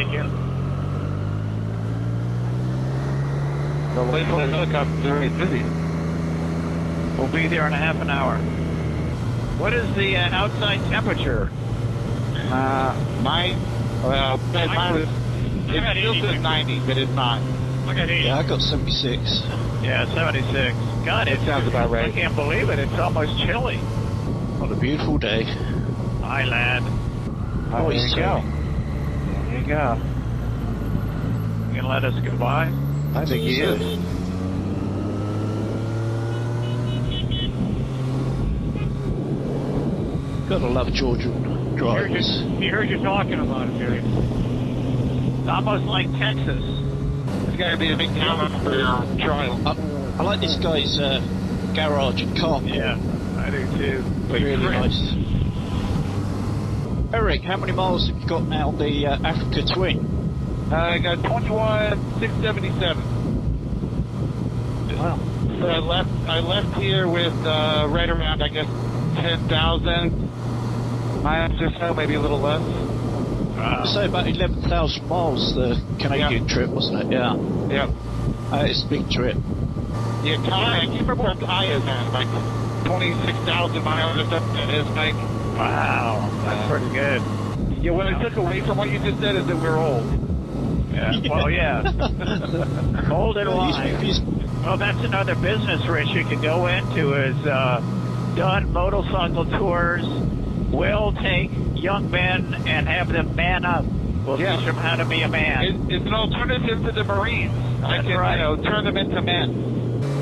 again. The Lakeland helicopter is very busy. We'll be there in a half an hour. What is the outside temperature? Mine was, it still says 90, but it's not. I got 80. Yeah, I got 76. Yeah, 76. God, It sounds about right. I can't believe it. It's almost chilly. What a beautiful day. Hi, lad. Oh, there you go. There you go. You gonna let us go by? I think he is. Gotta love Georgian drivers. He heard you talking about it, Jerry. It's almost like Texas. It's got to be a big town for trial. I like this guy's garage and car. Yeah, I do too. Really nice. Eric, how many miles have you got now on the Africa Twin? I got 21,677. Wow. So I left here with right around, I guess, 10,000 miles or so, maybe a little less. So about 11,000 miles, the Canadian trip, wasn't it? Yeah. Yep. It's a big trip. Yeah, I can't remember what Kai is at, like 26,000 miles or something it is, like. Wow, that's pretty good. Yeah, what I took away from what you just said is that we're old. Yeah. Well, yeah. Old and wise. Well, that's another business, Rich, you can go into is Dunn Motorcycle Tours will take young men and have them man up. We'll teach them how to be a man. It's an alternative to the Marines. That's right. Turn them into men.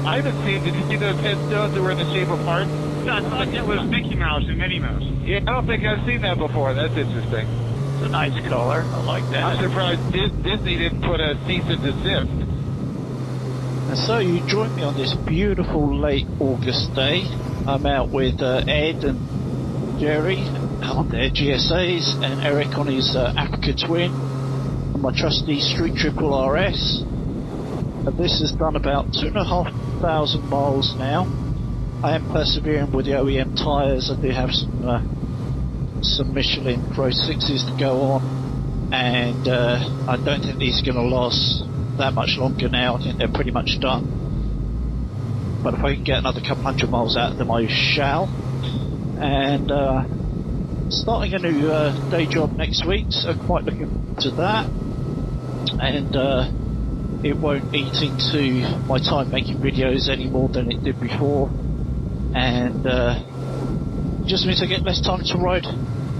I haven't seen, did you see those headstones that were in the shape of hearts? I thought that was Mickey Mouse and Minnie Mouse. Yeah, I don't think I've seen that before. That's interesting. It's a nice color. I like that. I'm surprised Disney didn't put a cease and desist. And so you joined me on this beautiful late August day. I'm out with Ed and Jerry on their GSAs and Eric on his Africa Twin and my trusty Street Triple RS. And this has done about 2,500 miles now. I am persevering with the OEM tyres. I do have some Michelin Pro 6s to go on, and I don't think these are going to last that much longer now. I think they're pretty much done. But if I can get another couple hundred miles out of them, I shall. And starting a new day job next week, so quite looking forward to that. And it won't eat into my time making videos any more than it did before. And just means I get less time to ride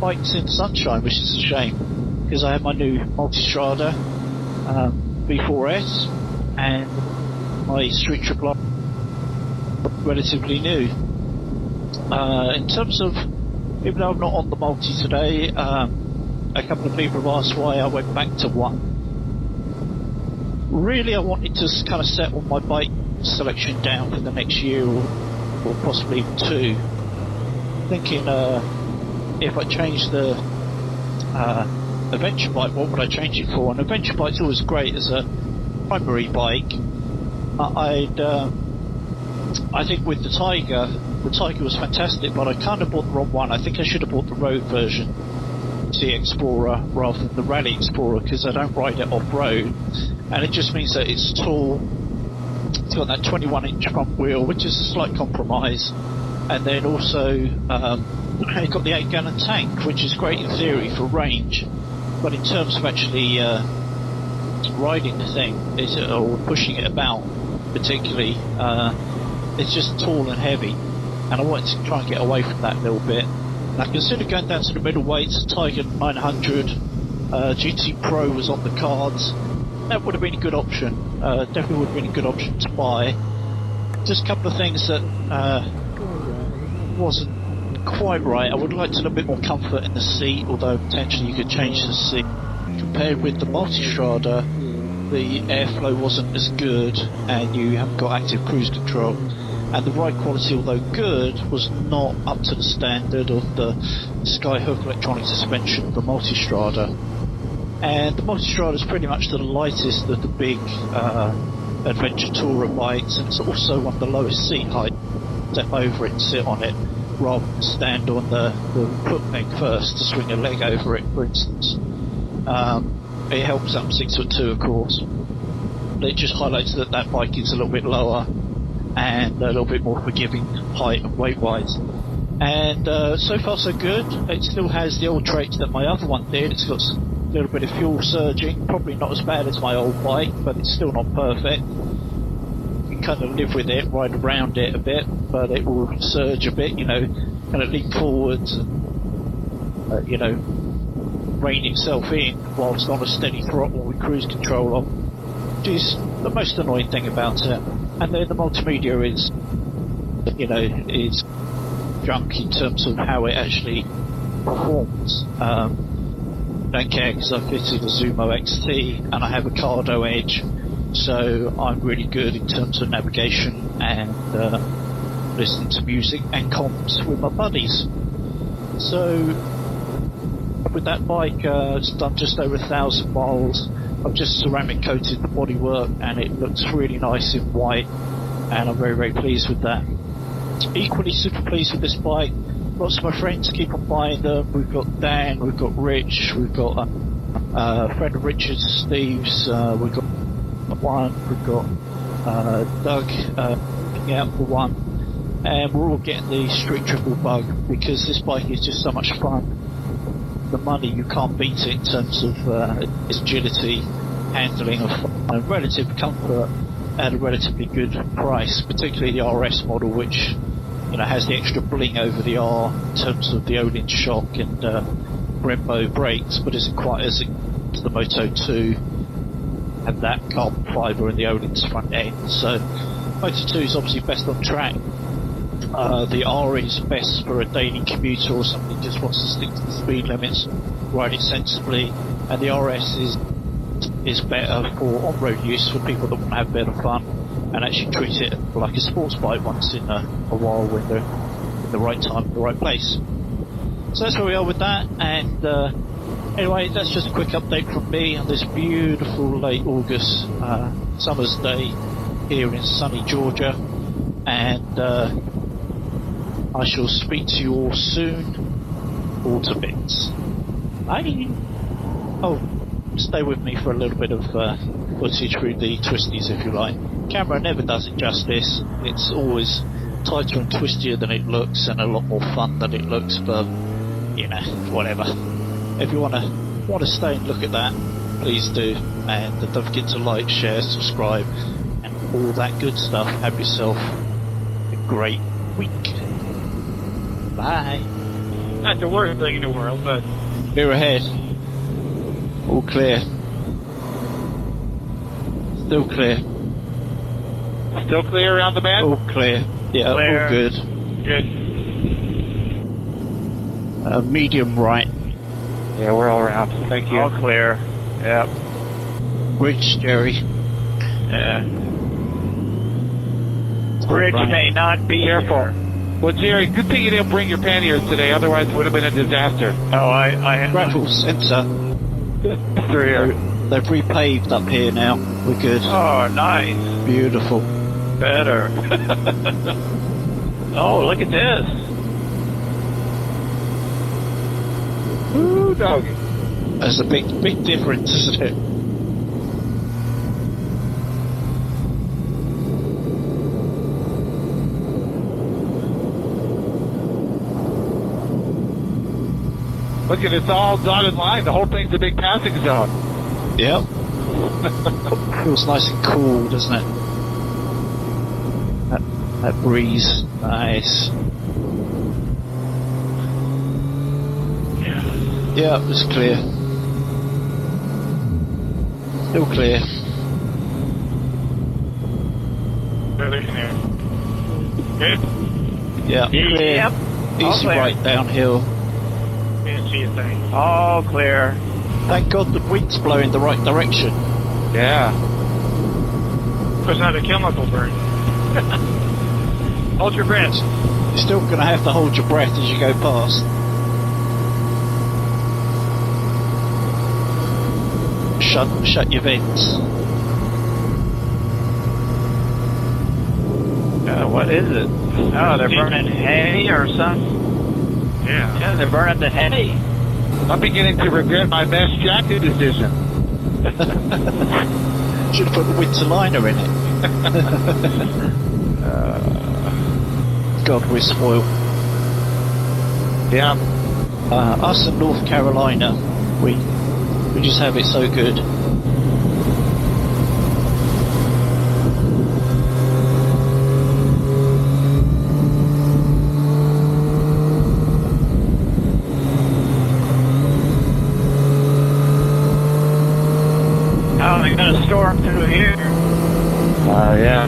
bikes in sunshine, which is a shame, because I have my new Multistrada V4S and my Street Triple R relatively new. In terms of, even though I'm not on the Multi today, a couple of people have asked why I went back to one. Really, I wanted to kind of settle my bike selection down for the next year or possibly two. Thinking if I change the adventure bike, what would I change it for? An adventure bike's always great as a primary bike. I think with the Tiger was fantastic, but I kind of bought the wrong one. I think I should have bought the road version, the Explorer, rather than the Rally Explorer, because I don't ride it off-road, and it just means that it's tall. It's got that 21-inch front wheel, which is a slight compromise, and then also it's got the 8-gallon tank, which is great in theory for range, but in terms of actually riding the thing, or pushing it about particularly, it's just tall and heavy, and I wanted to try and get away from that a little bit. And I considered going down to the middleweights. Tiger 900 GT Pro was on the cards. That would have been a good option. Definitely would have been a good option to buy. Just a couple of things that wasn't quite right. I would like a little bit more comfort in the seat, although potentially you could change the seat. Compared with the Multistrada, the airflow wasn't as good, and you haven't got active cruise control. And the ride quality, although good, was not up to the standard of the Skyhook electronic suspension of the Multistrada. And the Multistrada is pretty much the lightest of the big adventure tourer bikes, and it's also one of the lowest seat height. Step over it and sit on it, rather than stand on the foot peg first to swing a leg over it, for instance. it helps I'm 6'2", of course. It just highlights that that bike is a little bit lower and a little bit more forgiving height and weight wise. And so far so good. It still has the old traits that my other one did. It's got a little bit of fuel surging, probably not as bad as my old bike, but it's still not perfect. You can kind of live with it, ride around it a bit, but it will surge a bit, you know, kind of lean forwards and, you know, rein itself in whilst on a steady throttle with cruise control on, which is the most annoying thing about it. And then the multimedia is, you know, is junk in terms of how it actually performs. Don't care because I fitted a Zumo XT and I have a Cardo Edge, so I'm really good in terms of navigation and listening to music and comms with my buddies. So with that bike, it's done just over 1,000 miles. I've just ceramic coated the bodywork and it looks really nice in white, and I'm very, very pleased with that. Equally super pleased with this bike. Lots of my friends keep on buying them. We've got Dan, we've got Rich, we've got a friend of Richard's, Steve's, we've got one, we've got Doug picking out for one, and we're all getting the Street Triple Bug because this bike is just so much fun. The money, you can't beat it in terms of its agility, handling, and relative comfort at a relatively good price, particularly the RS model, which, you know, has the extra bling over the R in terms of the Olin shock and Brembo brakes, but isn't quite as the Moto 2 and that carbon fibre in the Olin's front end. So Moto 2 is obviously best on track. The R is best for a daily commuter or somebody who just wants to stick to the speed limits, ride it sensibly, and the RS is better for on-road use for people that want to have better fun and actually treat it like a sports bike once in a while when they're in the right time, the right place. So that's where we are with that, and anyway, that's just a quick update from me on this beautiful late August summer's day here in sunny Georgia, and I shall speak to you all soon. All to bits. Bye. Oh, stay with me for a little bit of footage through the twisties if you like. Camera never does it justice. It's always tighter and twistier than it looks and a lot more fun than it looks, but you know, whatever. If you want to stay and look at that, please do, and don't forget to like, share, subscribe and all that good stuff. Have yourself a great week. Bye. Not the worst thing in the world, but clear ahead. All clear. Still clear. Still clear around the bend? All clear. Yeah, clear. all good. Good. Medium right. Yeah, we're all around. Thank you. All clear. Yep. Bridge, Jerry. Yeah. Bridge right. may not be Careful. here. Well, Jerry, good thing you didn't bring your panniers today, otherwise it would have been a disaster. Oh, I Gravel centre. Through here. They've repaved up here now. We're good. Oh, nice. Beautiful. Better. Oh, look at this. Ooh, doggy. There's a big difference, isn't it? Look at it's all dotted line. The whole thing's a big passing zone. Yep. Feels nice and cool, doesn't it? That breeze. Nice. Yeah, it's clear. Still clear. Really clear. Good. Yeah, clear. Yep. All Easy clear. right downhill. Can't see a thing. All clear. Thank God the wind's blowing the right direction. Yeah. It's not a chemical burn. Hold your breath. You're still going to have to hold your breath as you go past. Shut your vents. What is it? Oh, they're burning hay or something? Yeah, they're burning the hay. I'm beginning to regret my mesh jacket decision. Should have put the winter liner in it. God, we're spoiled. Yeah. Us in North Carolina, we just have it so good. Oh, they're gonna storm through here. Yeah.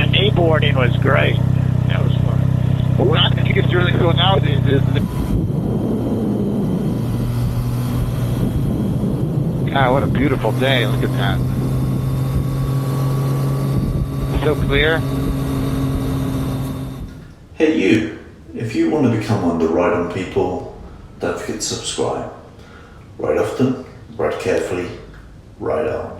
Kneeboarding was great. That was fun. But what I think is really cool nowadays is God, what a beautiful day. Look at that. So clear. Hey you, if you want to become one of the Ride On people, don't forget to subscribe. Ride often, ride carefully, ride on.